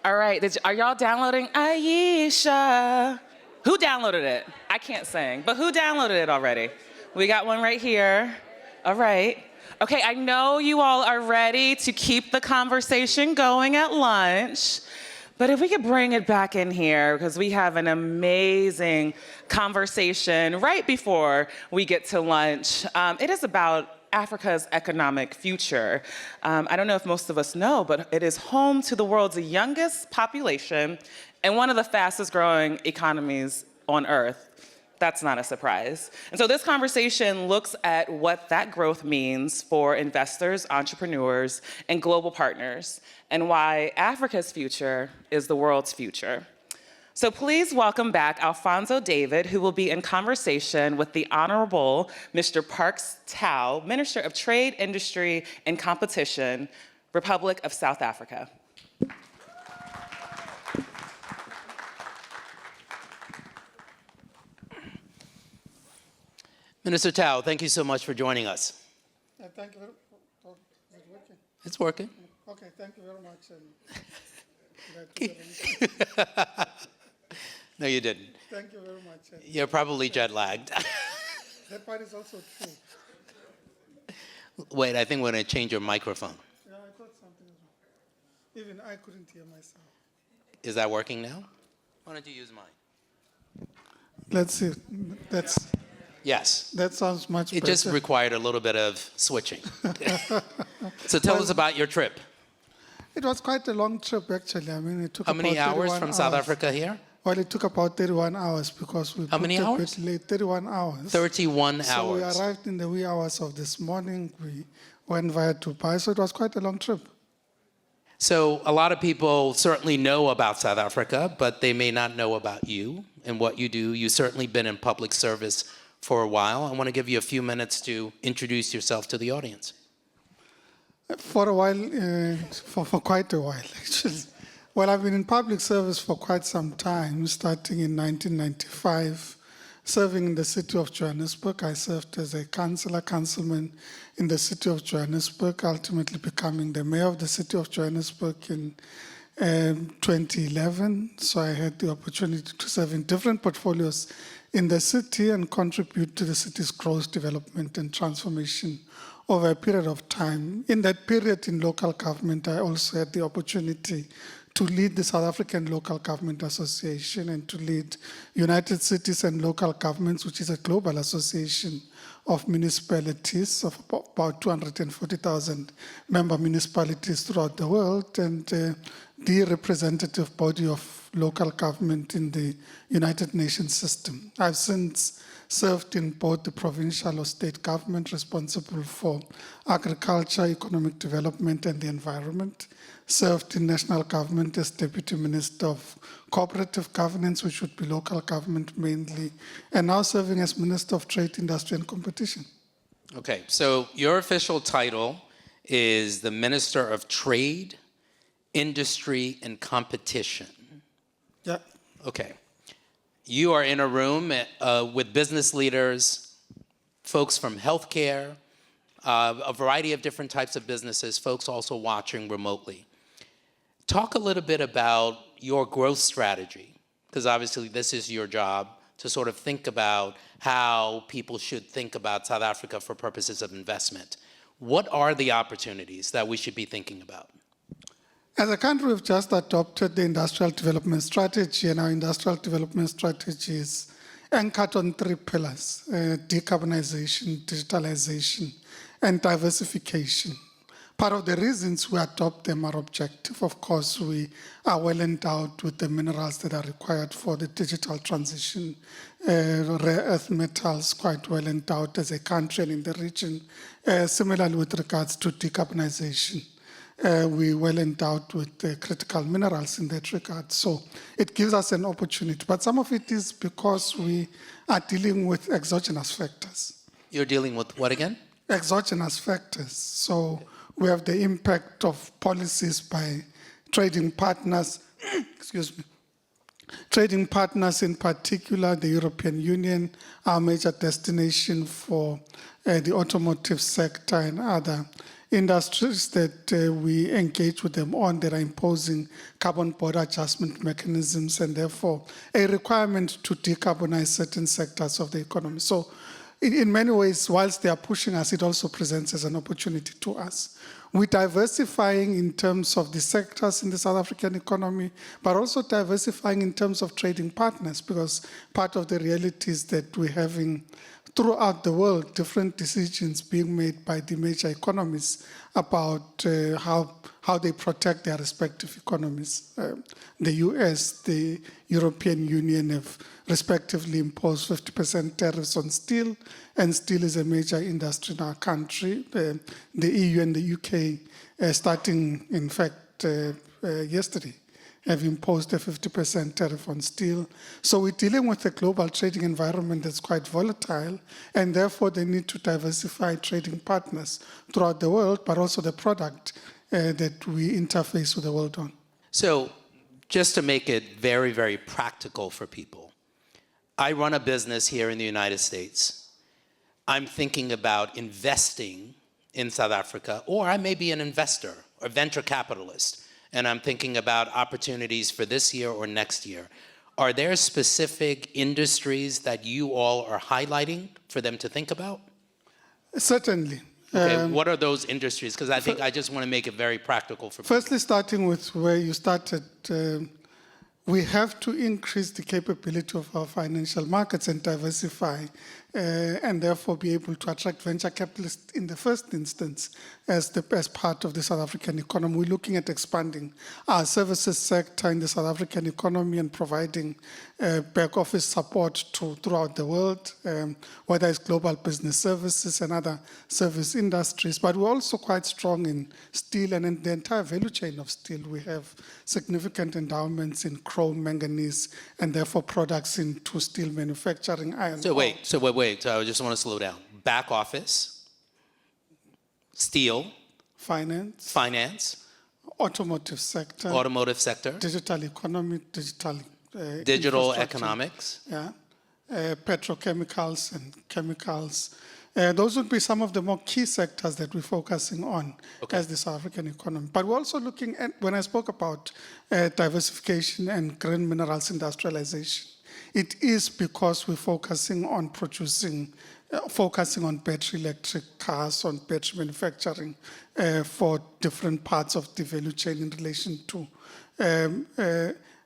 All right, are y'all downloading Aisha? Who downloaded it? I can't sing, but who downloaded it already? We got one right here. All right. Okay, I know you all are ready to keep the conversation going at lunch, but if we could bring it back in here, because we have an amazing conversation right before we get to lunch. It is about Africa's economic future. I don't know if most of us know, but it is home to the world's youngest population and one of the fastest growing economies on earth. That's not a surprise. And so this conversation looks at what that growth means for investors, entrepreneurs, and global partners, and why Africa's future is the world's future. So please welcome back Alfonso David, who will be in conversation with the Honorable Mr. Parks Tau, Minister of Trade, Industry, and Competition, Republic of South Africa. Minister Tau, thank you so much for joining us. Thank you very much. Is it working? It's working. Okay, thank you very much. No, you didn't. Thank you very much. You're probably jet lagged. That part is also true. Wait, I think we're going to change your microphone. Yeah, I thought something was wrong. Even I couldn't hear myself. Is that working now? Why don't you use mine? Let's see. Yes. That sounds much better. It just required a little bit of switching. So tell us about your trip. It was quite a long trip, actually. I mean, it took How many hours from South Africa here? Well, it took about 31 hours because we How many booked a hours? bit late. 31 hours. 31 hours. So we arrived in the wee hours of this morning. We went via Dubai, so it was quite a long trip. So a lot of people certainly know about South Africa, but they may not know about you and what you do. You've certainly been in public service for a while. I want to give you a few minutes to introduce yourself to the audience. For a while, for quite a while, actually. Well, I've been in public service for quite some time, starting in 1995, serving in the city of Johannesburg. I served as a councilman in the city of Johannesburg, ultimately becoming the mayor of the city of Johannesburg in 2011. So I had the opportunity to serve in different portfolios in the city and contribute to the city's growth, development, and transformation over a period of time. In that period in local government, I also had the opportunity to lead the South African Local Government Association and to lead United Cities and Local Governments, which is a global association of municipalities of about 240,000 member municipalities throughout the world, and the representative body of local government in the United Nations system. I've since served in both the provincial or state government responsible for agriculture, economic development, and the environment. Served in national government as Deputy Minister of Cooperative Governance, which would be local government mainly, and now serving as Minister of Trade, Industry, and Competition. Okay, so your official title is the Minister of Trade, Industry, and Competition. Yeah. Okay. You are in a room with business leaders, folks from healthcare, a variety of different types of businesses, folks also watching remotely. Talk a little bit about your growth strategy, because obviously this is your job to sort of think about how people should think about South Africa for purposes of investment. What are the opportunities that we should be thinking about? As a country, we've just adopted the industrial development strategy, and our industrial development strategy is anchored on 3 pillars: decarbonization, digitalization, and diversification. Part of the reasons we adopt them are objective. Of course, we are well endowed with the minerals that are required for the digital transition, rare earth metals quite well endowed as a country and in the region. Similarly, with regards to decarbonization, we're well endowed with critical minerals in that regard. So it gives us an opportunity. But some of it is because we are dealing with exogenous factors. You're dealing with what again? Exogenous factors. So we have the impact of policies by trading partners, excuse me, trading partners in particular, the European Union, our major destination for the automotive sector and other industries that we engage with them on that are imposing carbon border adjustment mechanisms and therefore a requirement to decarbonize certain sectors of the economy. So in many ways, whilst they are pushing us, it also presents as an opportunity to us. We're diversifying in terms of the sectors in the South African economy, but also diversifying in terms of trading partners, because part of the reality is that we're having throughout the world different decisions being made by the major economies about how they protect their respective economies. The US, the European Union have respectively imposed 50% tariffs on steel, and steel is a major industry in our country. The EU and the UK, starting in fact yesterday, have imposed a 50% tariff on steel. So we're dealing with a global trading environment that's quite volatile, and therefore they need to diversify trading partners throughout the world, but also the product that we interface with the world on. So just to make it very, very practical for people, I run a business here in the United States. I'm thinking about investing in South Africa, or I may be an investor or venture capitalist, and I'm thinking about opportunities for this year or next year. Are there specific industries that you all are highlighting for them to think about? Certainly. Okay, what are those industries? Because I think I just want to make it very practical for people. Firstly, starting with where you started, we have to increase the capability of our financial markets and diversify, and therefore be able to attract venture capitalists in the first instance as the best part of the South African economy. We're looking at expanding our services sector in the South African economy and providing back office support throughout the world, whether it's global business services and other service industries. But we're also quite strong in steel and in the entire value chain of steel. We have significant endowments in chrome, manganese, and therefore products into steel manufacturing, iron ore. So wait, so I just want to slow down. Back office, steel, finance, automotive sector, digital economy, digital economics. Yeah, petrochemicals and chemicals. Those would be some of the more key sectors that we're focusing on as the South African economy. But we're also looking at, when I spoke about diversification and green minerals industrialization, it is because we're focusing on focusing on battery electric cars, on battery manufacturing for different parts of the value chain in relation to,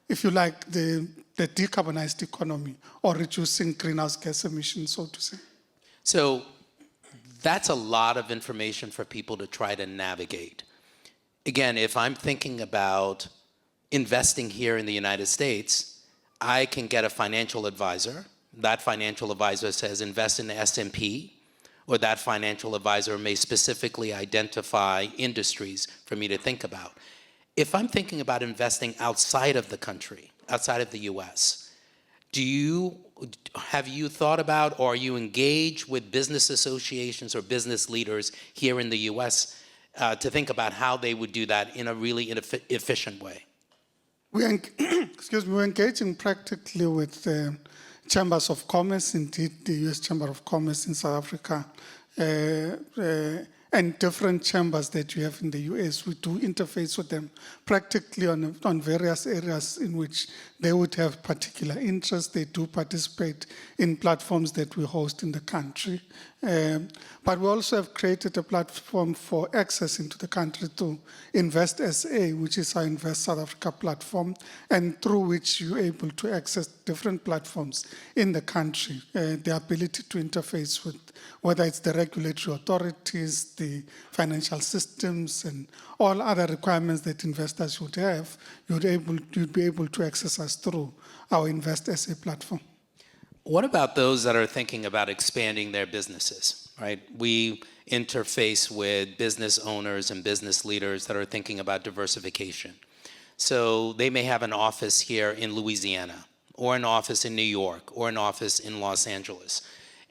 if you like, the decarbonized economy or reducing greenhouse gas emissions, so to say. So that's a lot of information for people to try to navigate. Again, if I'm thinking about investing here in the United States, I can get a financial advisor. That financial advisor says invest in the S&P, or that financial advisor may specifically identify industries for me to think about. If I'm thinking about investing outside of the country, outside of the US, have you thought about, or are you engaged with business associations or business leaders here in the US to think about how they would do that in a really efficient way? We're engaging practically with chambers of commerce, indeed the US Chamber of Commerce in South Africa, and different chambers that you have in the US. We do interface with them practically on various areas in which they would have particular interest. They do participate in platforms that we host in the country. But we also have created a platform for access into the country to Invest SA, which is our Invest South Africa platform, and through which you're able to access different platforms in the country. The ability to interface with whether it's the regulatory authorities, the financial systems, and all other requirements that investors would have, you'd be able to access us through our Invest SA platform. What about those that are thinking about expanding their businesses, right? We interface with business owners and business leaders that are thinking about diversification. So they may have an office here in Louisiana, or an office in New York, or an office in Los Angeles.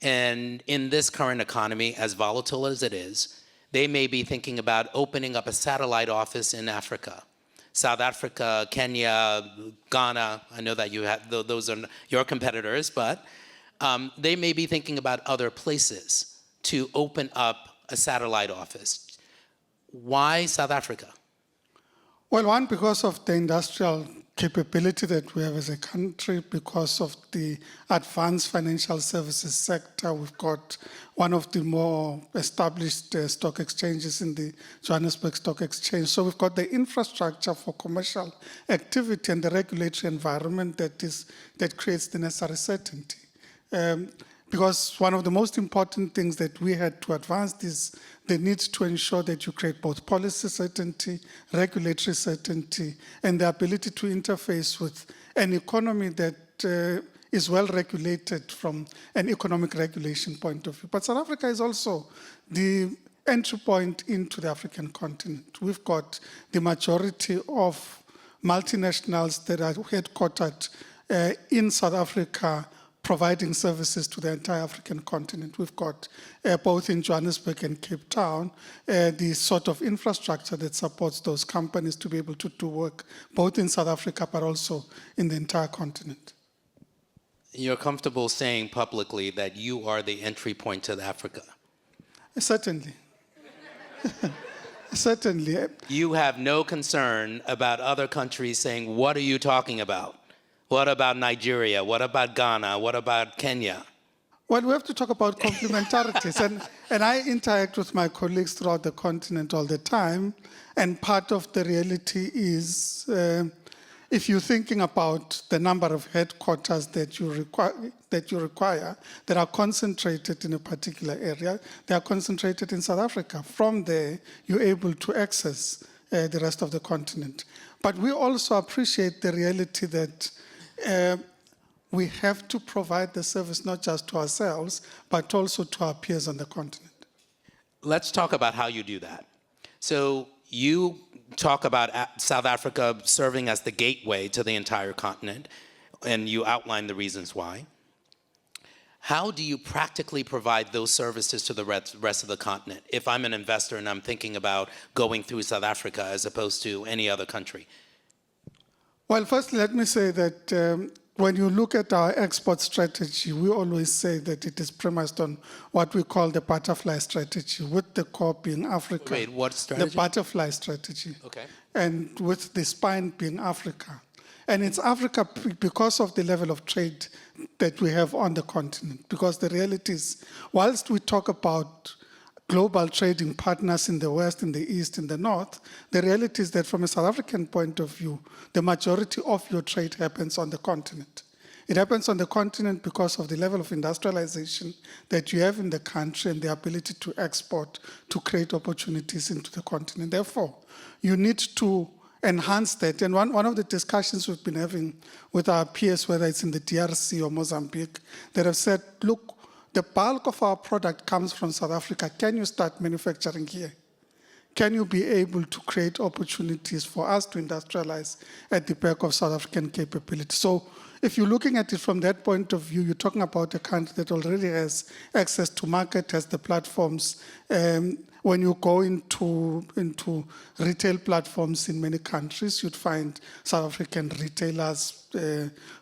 And in this current economy, as volatile as it is, they may be thinking about opening up a satellite office in Africa. South Africa, Kenya, Ghana, I know that you have, those are your competitors, but they may be thinking about other places to open up a satellite office. Why South Africa? Well, one, because of the industrial capability that we have as a country, because of the advanced financial services sector. We've got one of the more established stock exchanges in the Johannesburg Stock Exchange. So we've got the infrastructure for commercial activity and the regulatory environment that creates the necessary certainty. Because one of the most important things that we had to advance is the need to ensure that you create both policy certainty, regulatory certainty, and the ability to interface with an economy that is well regulated from an economic regulation point of view. But South Africa is also the entry point into the African continent. We've got the majority of multinationals that are headquartered in South Africa, providing services to the entire African continent. We've got, both in Johannesburg and Cape Town, the sort of infrastructure that supports those companies to be able to do work, both in South Africa, but also in the entire continent. You're comfortable saying publicly that you are the entry point to Africa? Certainly. Certainly. You have no concern about other countries saying, what are you talking about? What about Nigeria? What about Ghana? What about Kenya? Well, we have to talk about complementarities. and I interact with my colleagues throughout the continent all the time. And part of the reality is, if you're thinking about the number of headquarters that you require that are concentrated in a particular area, they are concentrated in South Africa. From there, you're able to access the rest of the continent. But we also appreciate the reality that we have to provide the service not just to ourselves, but also to our peers on the continent. Let's talk about how you do that. So you talk about South Africa serving as the gateway to the entire continent, and you outline the reasons why. How do you practically provide those services to the rest of the continent? If I'm an investor and I'm thinking about going through South Africa as opposed to any other country. Well, first, let me say that when you look at our export strategy, we always say that it is premised on what we call the butterfly strategy, with the core being Africa. Wait, what strategy? The butterfly strategy. Okay. And with the spine being Africa. And it's Africa because of the level of trade that we have on the continent. Because the reality is, whilst we talk about global trading partners in the West, in the East, in the North, the reality is that from a South African point of view, the majority of your trade happens on the continent. It happens on the continent because of the level of industrialization that you have in the country and the ability to export, to create opportunities into the continent. Therefore, you need to enhance that. And one of the discussions we've been having with our peers, whether it's in the DRC or Mozambique, that have said, look, the bulk of our product comes from South Africa. Can you start manufacturing here? Can you be able to create opportunities for us to industrialize at the back of South African capability? So if you're looking at it from that point of view, you're talking about a country that already has access to market, has the platforms. When you go into retail platforms in many countries, you'd find South African retailers'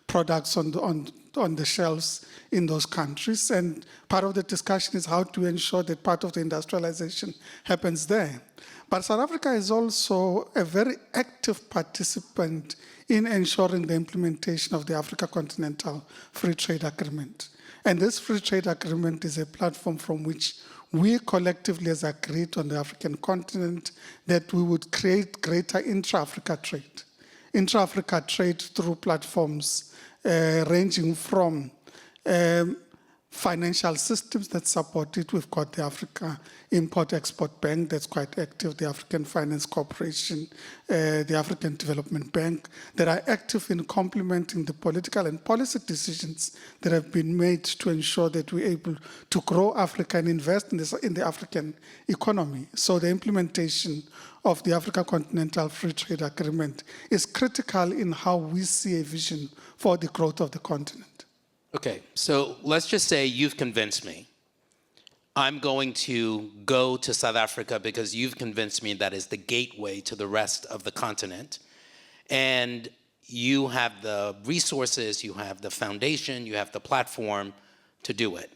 products on the shelves in those countries. And part of the discussion is how to ensure that part of the industrialization happens there. But South Africa is also a very active participant in ensuring the implementation of the Africa Continental Free Trade Agreement. And this free trade agreement is a platform from which we collectively has agreed on the African continent that we would create greater intra-Africa trade. Intra-Africa trade through platforms ranging from financial systems that support it. We've got the Africa Import-Export Bank that's quite active, the African Finance Corporation, the African Development Bank, that are active in complementing the political and policy decisions that have been made to ensure that we're able to grow Africa and invest in the African economy. So the implementation of the Africa Continental Free Trade Agreement is critical in how we see a vision for the growth of the continent. Okay, so let's just say you've convinced me. I'm going to go to South Africa because you've convinced me that is the gateway to the rest of the continent. And you have the resources, you have the foundation, you have the platform to do it.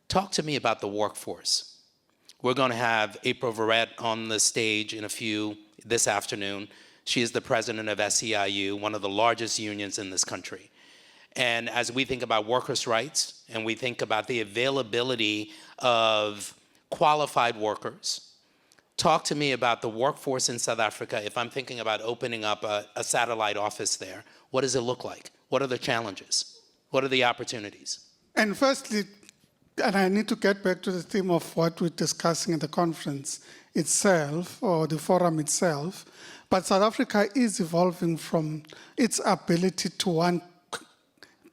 Talk to me about the workforce. We're going to have April Verrett on the stage this afternoon. She is the president of SEIU, one of the largest unions in this country. And as we think about workers' rights and we think about the availability of qualified workers, talk to me about the workforce in South Africa. If I'm thinking about opening up a satellite office there, what does it look like? What are the challenges? What are the opportunities? And firstly, and I need to get back to the theme of what we're discussing at the conference itself, or the forum itself, but South Africa is evolving from its ability to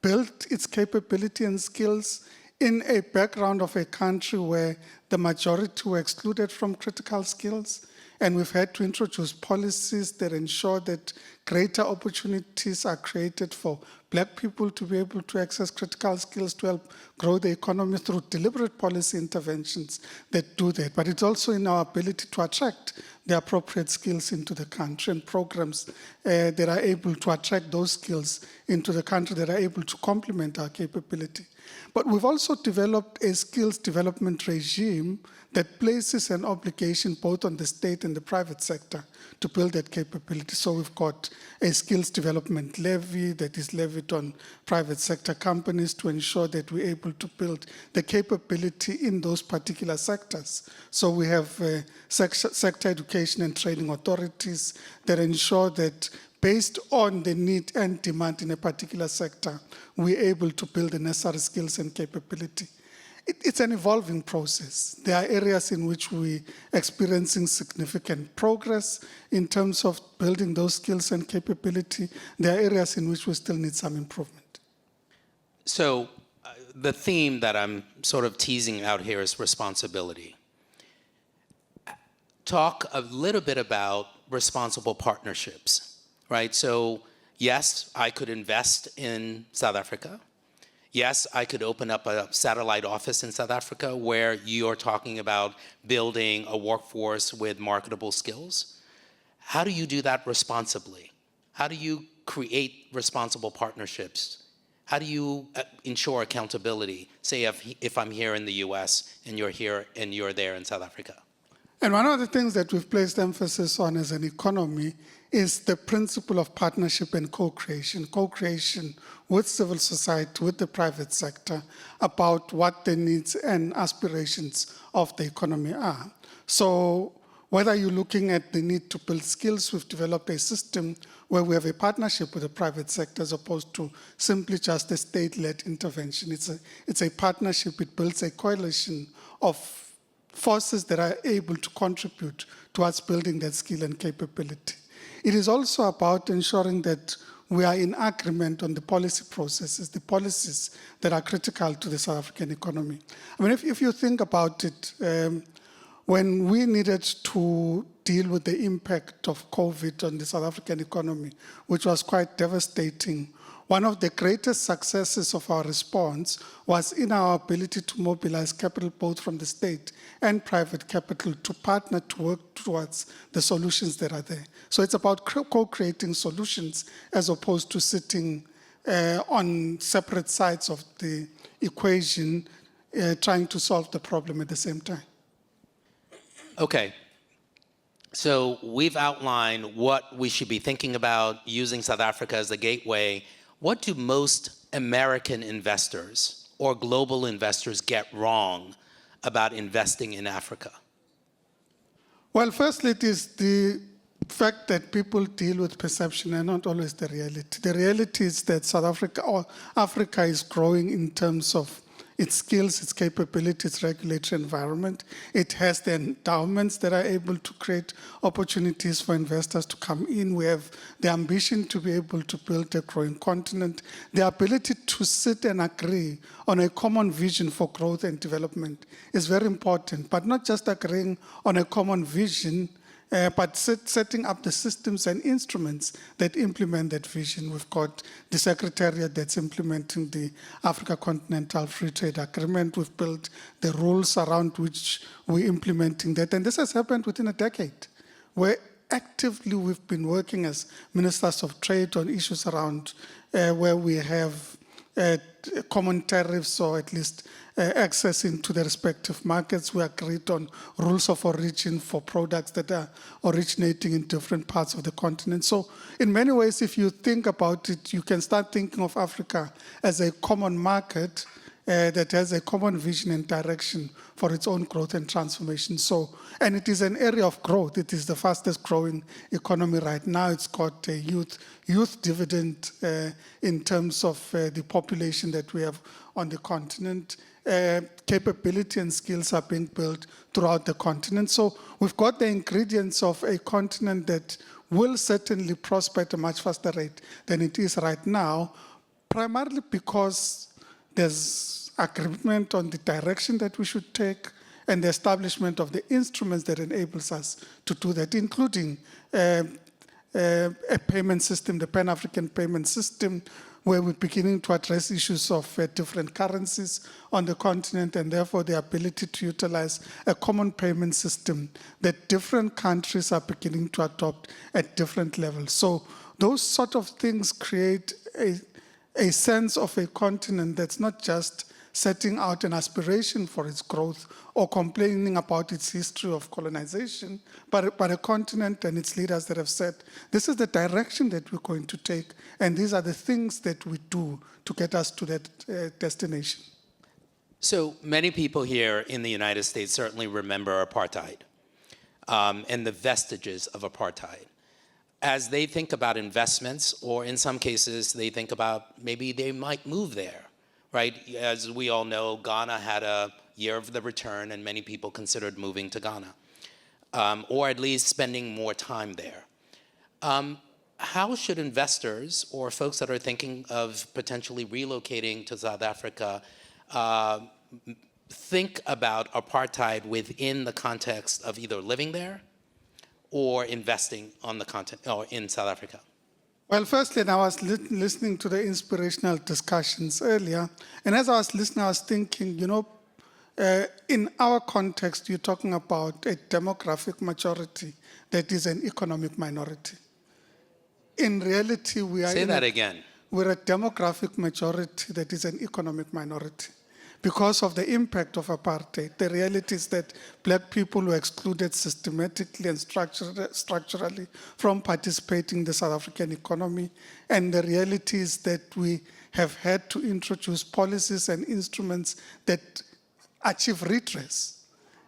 build its capability and skills in a background of a country where the majority were excluded from critical skills, and we've had to introduce policies that ensure that greater opportunities are created for Black people to be able to access critical skills to help grow the economy through deliberate policy interventions that do that. But it's also in our ability to attract the appropriate skills into the country and programs that are able to attract those skills into the country that are able to complement our capability. But we've also developed a skills development regime that places an obligation both on the state and the private sector to build that capability. So we've got a skills development levy that is levied on private sector companies to ensure that we're able to build the capability in those particular sectors. So we have sector education and training authorities that ensure that based on the need and demand in a particular sector, we're able to build the necessary skills and capability. It's an evolving process. There are areas in which we're experiencing significant progress in terms of building those skills and capability. There are areas in which we still need some improvement. So the theme that I'm sort of teasing out here is responsibility. Talk a little bit about responsible partnerships, right? So yes, I could invest in South Africa. Yes, I could open up a satellite office in South Africa where you're talking about building a workforce with marketable skills. How do you do that responsibly? How do you create responsible partnerships? How do you ensure accountability? Say if I'm here in the US and you're here and you're there in South Africa. And one of the things that we've placed emphasis on as an economy is the principle of partnership and co-creation with civil society, with the private sector, about what the needs and aspirations of the economy are. So whether you're looking at the need to build skills, we've developed a system where we have a partnership with the private sector as opposed to simply just a state-led intervention. It's a partnership. It builds a coalition of forces that are able to contribute towards building that skill and capability. It is also about ensuring that we are in agreement on the policy processes, the policies that are critical to the South African economy. I mean, if you think about it, when we needed to deal with the impact of COVID on the South African economy, which was quite devastating, one of the greatest successes of our response was in our ability to mobilize capital both from the state and private capital to partner to work towards the solutions that are there. So it's about co-creating solutions as opposed to sitting on separate sides of the equation trying to solve the problem at the same time. Okay. So we've outlined what we should be thinking about using South Africa as a gateway. What do most American investors or global investors get wrong about investing in Africa? Well, firstly, it is the fact that people deal with perception and not always the reality. The reality is that South Africa, or Africa, is growing in terms of its skills, its capability, its regulatory environment. It has the endowments that are able to create opportunities for investors to come in. We have the ambition to be able to build a growing continent, the ability to sit and agree on a common vision for growth and development is very important, but not just agreeing on a common vision, but setting up the systems and instruments that implement that vision. We've got the Secretariat that's implementing the Africa Continental Free Trade Agreement. We've built the rules around which we're implementing that. And this has happened within a decade, where actively we've been working as ministers of trade on issues around where we have common tariffs or at least access into the respective markets. We agreed on rules of origin for products that are originating in different parts of the continent. So in many ways, if you think about it, you can start thinking of Africa as a common market that has a common vision and direction for its own growth and transformation. So, and it is an area of growth. It is the fastest growing economy right now. It's got a youth dividend in terms of the population that we have on the continent. Capability and skills are being built throughout the continent. So we've got the ingredients of a continent that will certainly prosper at a much faster rate than it is right now, primarily because there's agreement on the direction that we should take and the establishment of the instruments that enables us to do that, including a payment system, the Pan-African payment system, where we're beginning to address issues of different currencies on the continent, and therefore the ability to utilize a common payment system that different countries are beginning to adopt at different levels. So those sort of things create a sense of a continent that's not just setting out an aspiration for its growth or complaining about its history of colonization, but a continent and its leaders that have said, this is the direction that we're going to take, and these are the things that we do to get us to that destination. So many people here in the United States certainly remember apartheid and the vestiges of apartheid. As they think about investments, or in some cases, they think about maybe they might move there, right? As we all know, Ghana had a year of the return, and many people considered moving to Ghana, or at least spending more time there. How should investors or folks that are thinking of potentially relocating to South Africa think about apartheid within the context of either living there or investing on the continent or in South Africa? Well, firstly, I was listening to the inspirational discussions earlier, and as I was listening, I was thinking, in our context, you're talking about a demographic majority that is an economic minority. In reality, we are Say that again. We're a demographic majority that is an economic minority. Because of the impact of apartheid, the reality is that black people were excluded systematically and structurally from participating in the South African economy. And the reality is that we have had to introduce policies and instruments that achieve redress.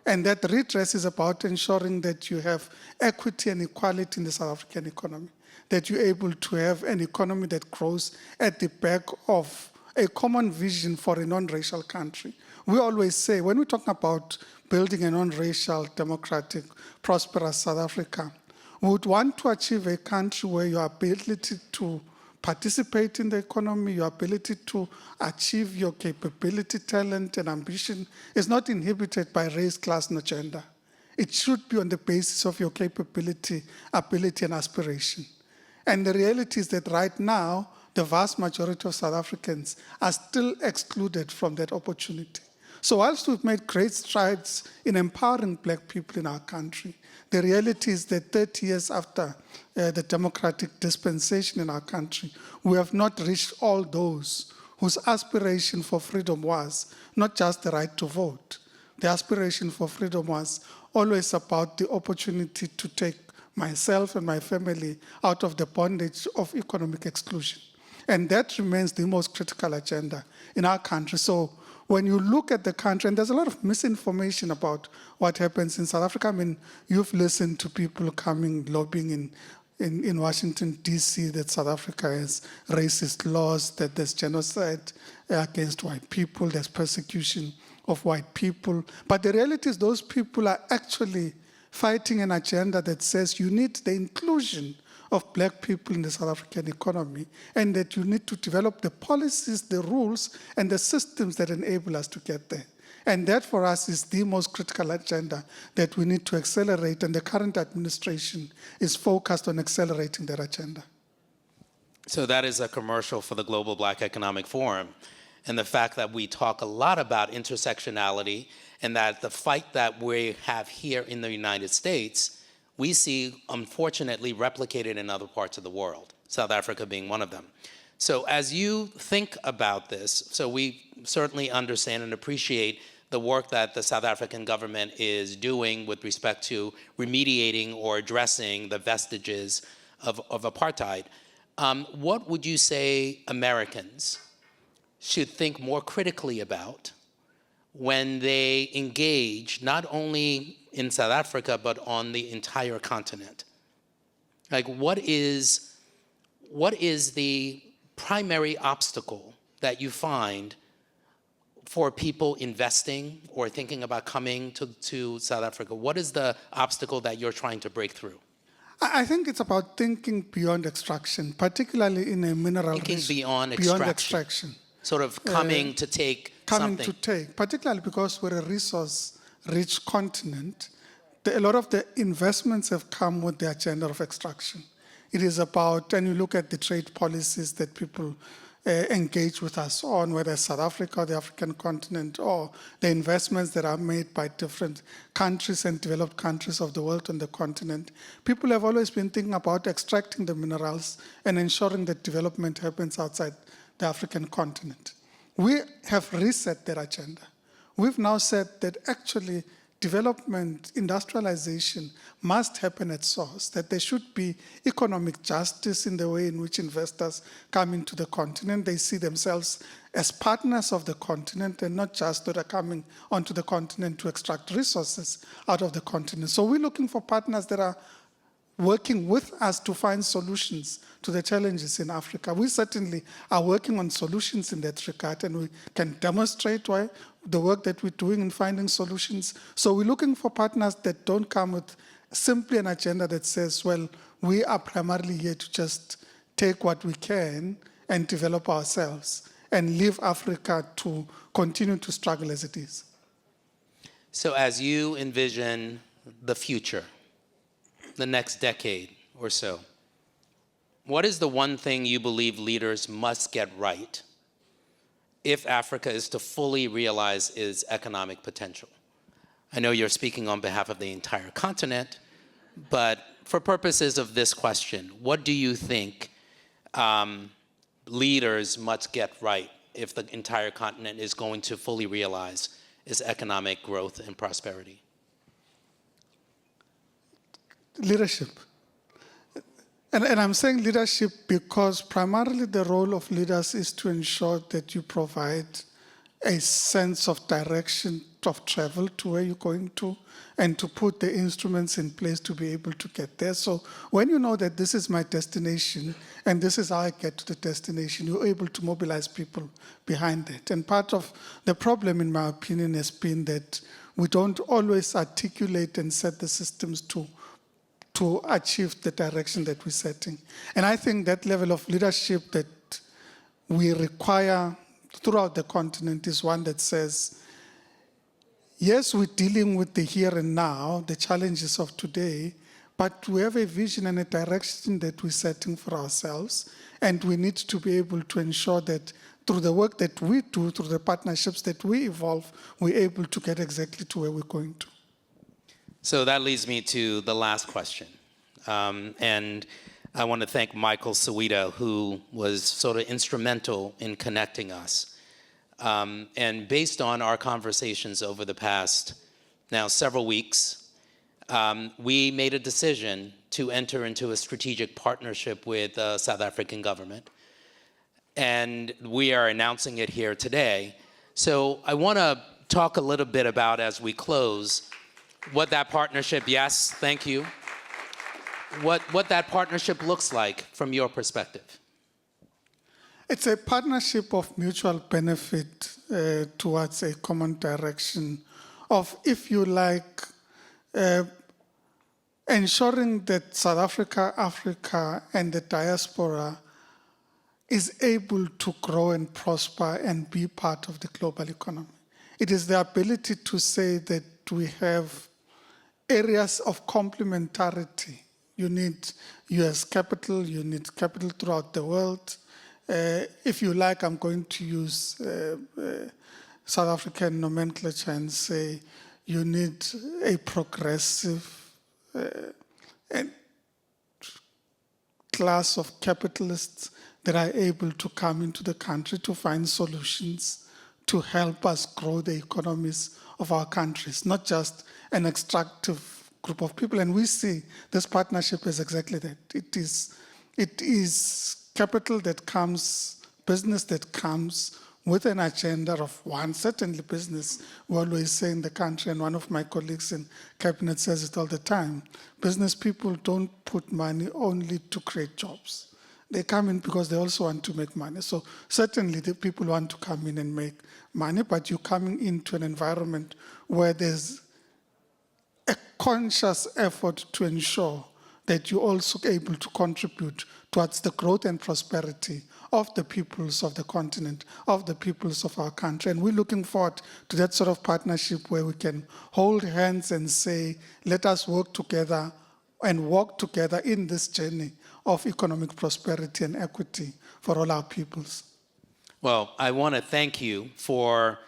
And that redress is about ensuring that you have equity and equality in the South African economy, that you're able to have an economy that grows at the back of a common vision for a non-racial country. We always say, when we talk about building a non-racial, democratic, prosperous South Africa, we would want to achieve a country where your ability to participate in the economy, your ability to achieve your capability, talent, and ambition is not inhibited by race, class, nor gender. It should be on the basis of your capability, ability, and aspiration. And the reality is that right now, the vast majority of South Africans are still excluded from that opportunity. So whilst we've made great strides in empowering black people in our country, the reality is that 30 years after the democratic dispensation in our country, we have not reached all those whose aspiration for freedom was not just the right to vote. The aspiration for freedom was always about the opportunity to take myself and my family out of the bondage of economic exclusion. And that remains the most critical agenda in our country. So when you look at the country, and there's a lot of misinformation about what happens in South Africa. I mean, you've listened to people coming, lobbying in Washington, D.C., that South Africa has racist laws, that there's genocide against white people, there's persecution of white people. But the reality is those people are actually fighting an agenda that says you need the inclusion of black people in the South African economy, and that you need to develop the policies, the rules, and the systems that enable us to get there. And that for us is the most critical agenda that we need to accelerate, and the current administration is focused on accelerating that agenda. So that is a commercial for the Global Black Economic Forum, and the fact that we talk a lot about intersectionality, and that the fight that we have here in the United States we see, unfortunately, replicated in other parts of the world, South Africa being one of them. So as you think about this, so we certainly understand and appreciate the work that the South African government is doing with respect to remediating or addressing the vestiges of apartheid. What would you say Americans should think more critically about when they engage not only in South Africa, but on the entire continent? Like, what is the primary obstacle that you find for people investing or thinking about coming to South Africa? What is the obstacle that you're trying to break through? I think it's about thinking beyond extraction, particularly in a mineral Thinking beyond extraction. Sort of coming to take Coming something. to take, particularly because we're a resource-rich continent, a lot of the investments have come with the agenda of extraction. It is about, and you look at the trade policies that people engage with us on, whether it's South Africa or the African continent, or the investments that are made by different countries and developed countries of the world on the continent. People have always been thinking about extracting the minerals and ensuring that development happens outside the African continent. We have reset that agenda. We've now said that actually development, industrialization must happen at source, that there should be economic justice in the way in which investors come into the continent. They see themselves as partners of the continent and not just that are coming onto the continent to extract resources out of the continent. So we're looking for partners that are working with us to find solutions to the challenges in Africa. We certainly are working on solutions in that regard, and we can demonstrate why the work that we're doing in finding solutions. So we're looking for partners that don't come with simply an agenda that says, well, we are primarily here to just take what we can and develop ourselves and leave Africa to continue to struggle as it is. So as you envision the future, the next decade or so, what is the one thing you believe leaders must get right if Africa is to fully realize its economic potential? I know you're speaking on behalf of the entire continent, but for purposes of this question, what do you think leaders must get right if the entire continent is going to fully realize its economic growth and prosperity? Leadership. And I'm saying leadership because primarily the role of leaders is to ensure that you provide a sense of direction of travel to where you're going to, and to put the instruments in place to be able to get there. So when you know that this is my destination and this is how I get to the destination, you're able to mobilize people behind it. And part of the problem, in my opinion, has been that we don't always articulate and set the systems to achieve the direction that we're setting. And I think that level of leadership that we require throughout the continent is one that says, yes, we're dealing with the here and now, the challenges of today, but we have a vision and a direction that we're setting for ourselves, and we need to be able to ensure that through the work that we do, through the partnerships that we evolve, we're able to get exactly to where we're going to. So that leads me to the last question. And I want to thank Michael Sawida, who was sort of instrumental in connecting us. And based on our conversations over the past now several weeks, we made a decision to enter into a strategic partnership with the South African government. And we are announcing it here today. So I want to talk a little bit about, as we close, what that partnership, yes, thank you, what that partnership looks like from your perspective. It's a partnership of mutual benefit towards a common direction of, if you like, ensuring that South Africa, Africa, and the diaspora is able to grow and prosper and be part of the global economy. It is the ability to say that we have areas of complementarity. You need US capital, you need capital throughout the world. If you like, I'm going to use South African nomenclature and say you need a progressive class of capitalists that are able to come into the country to find solutions to help us grow the economies of our countries, not just an extractive group of people. And we see this partnership as exactly that. It is capital that comes, business that comes with an agenda of one, certainly business. We always say in the country, and one of my colleagues in cabinet says it all the time, business people don't put money only to create jobs. They come in because they also want to make money. So certainly the people want to come in and make money, but you're coming into an environment where there's a conscious effort to ensure that you're also able to contribute towards the growth and prosperity of the peoples of the continent, of the peoples of our country. And we're looking forward to that sort of partnership where we can hold hands and say, let us work together and walk together in this journey of economic prosperity and equity for all our peoples. Well, I want to thank you for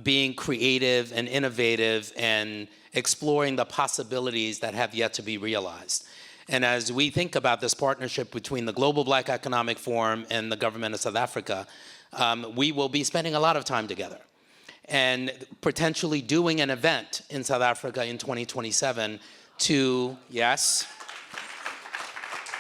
being creative and innovative and exploring the possibilities that have yet to be realized. And as we think about this partnership between the Global Black Economic Forum and the government of South Africa, we will be spending a lot of time together and potentially doing an event in South Africa in 2027 to, yes,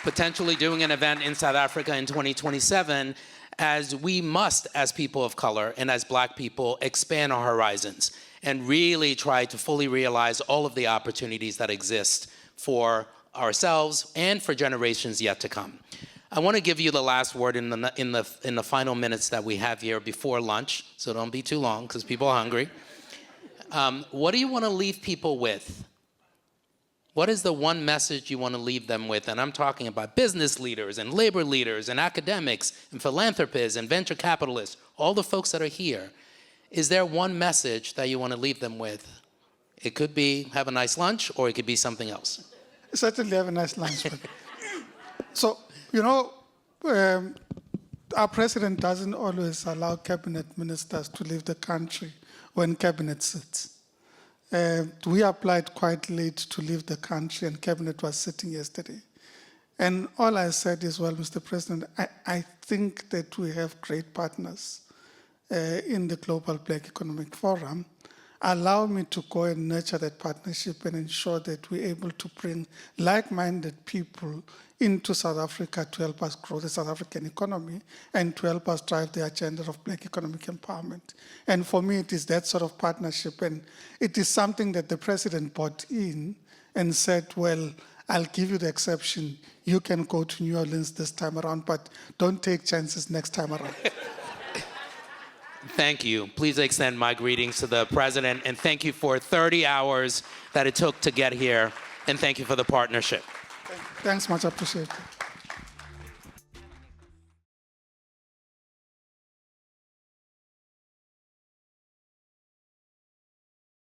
potentially doing an event in South Africa in 2027 as we must, as people of color and as Black people, expand our horizons and really try to fully realize all of the opportunities that exist for ourselves and for generations yet to come. I want to give you the last word in the final minutes that we have here before lunch, so don't be too long because people are hungry. What do you want to leave people with? What is the one message you want to leave them with? And I'm talking about business leaders and labor leaders and academics and philanthropists and venture capitalists, all the folks that are here. Is there one message that you want to leave them with? It could be have a nice lunch, or it could be something else. Certainly have a nice lunch. So, you know, our president doesn't always allow cabinet ministers to leave the country when cabinet sits. We applied quite late to leave the country, and cabinet was sitting yesterday. And all I said is, well, Mr. President, I think that we have great partners in the Global Black Economic Forum. Allow me to go and nurture that partnership and ensure that we're able to bring like-minded people into South Africa to help us grow the South African economy and to help us drive the agenda of Black economic empowerment. And for me, it is that sort of partnership. And it is something that the president brought in and said, well, I'll give you the exception. You can go to New Orleans this time around, but don't take chances next time around. Thank you. Please extend my greetings to the president, and thank you for 30 hours that it took to get here, and thank you for the partnership. Thanks much, appreciate it.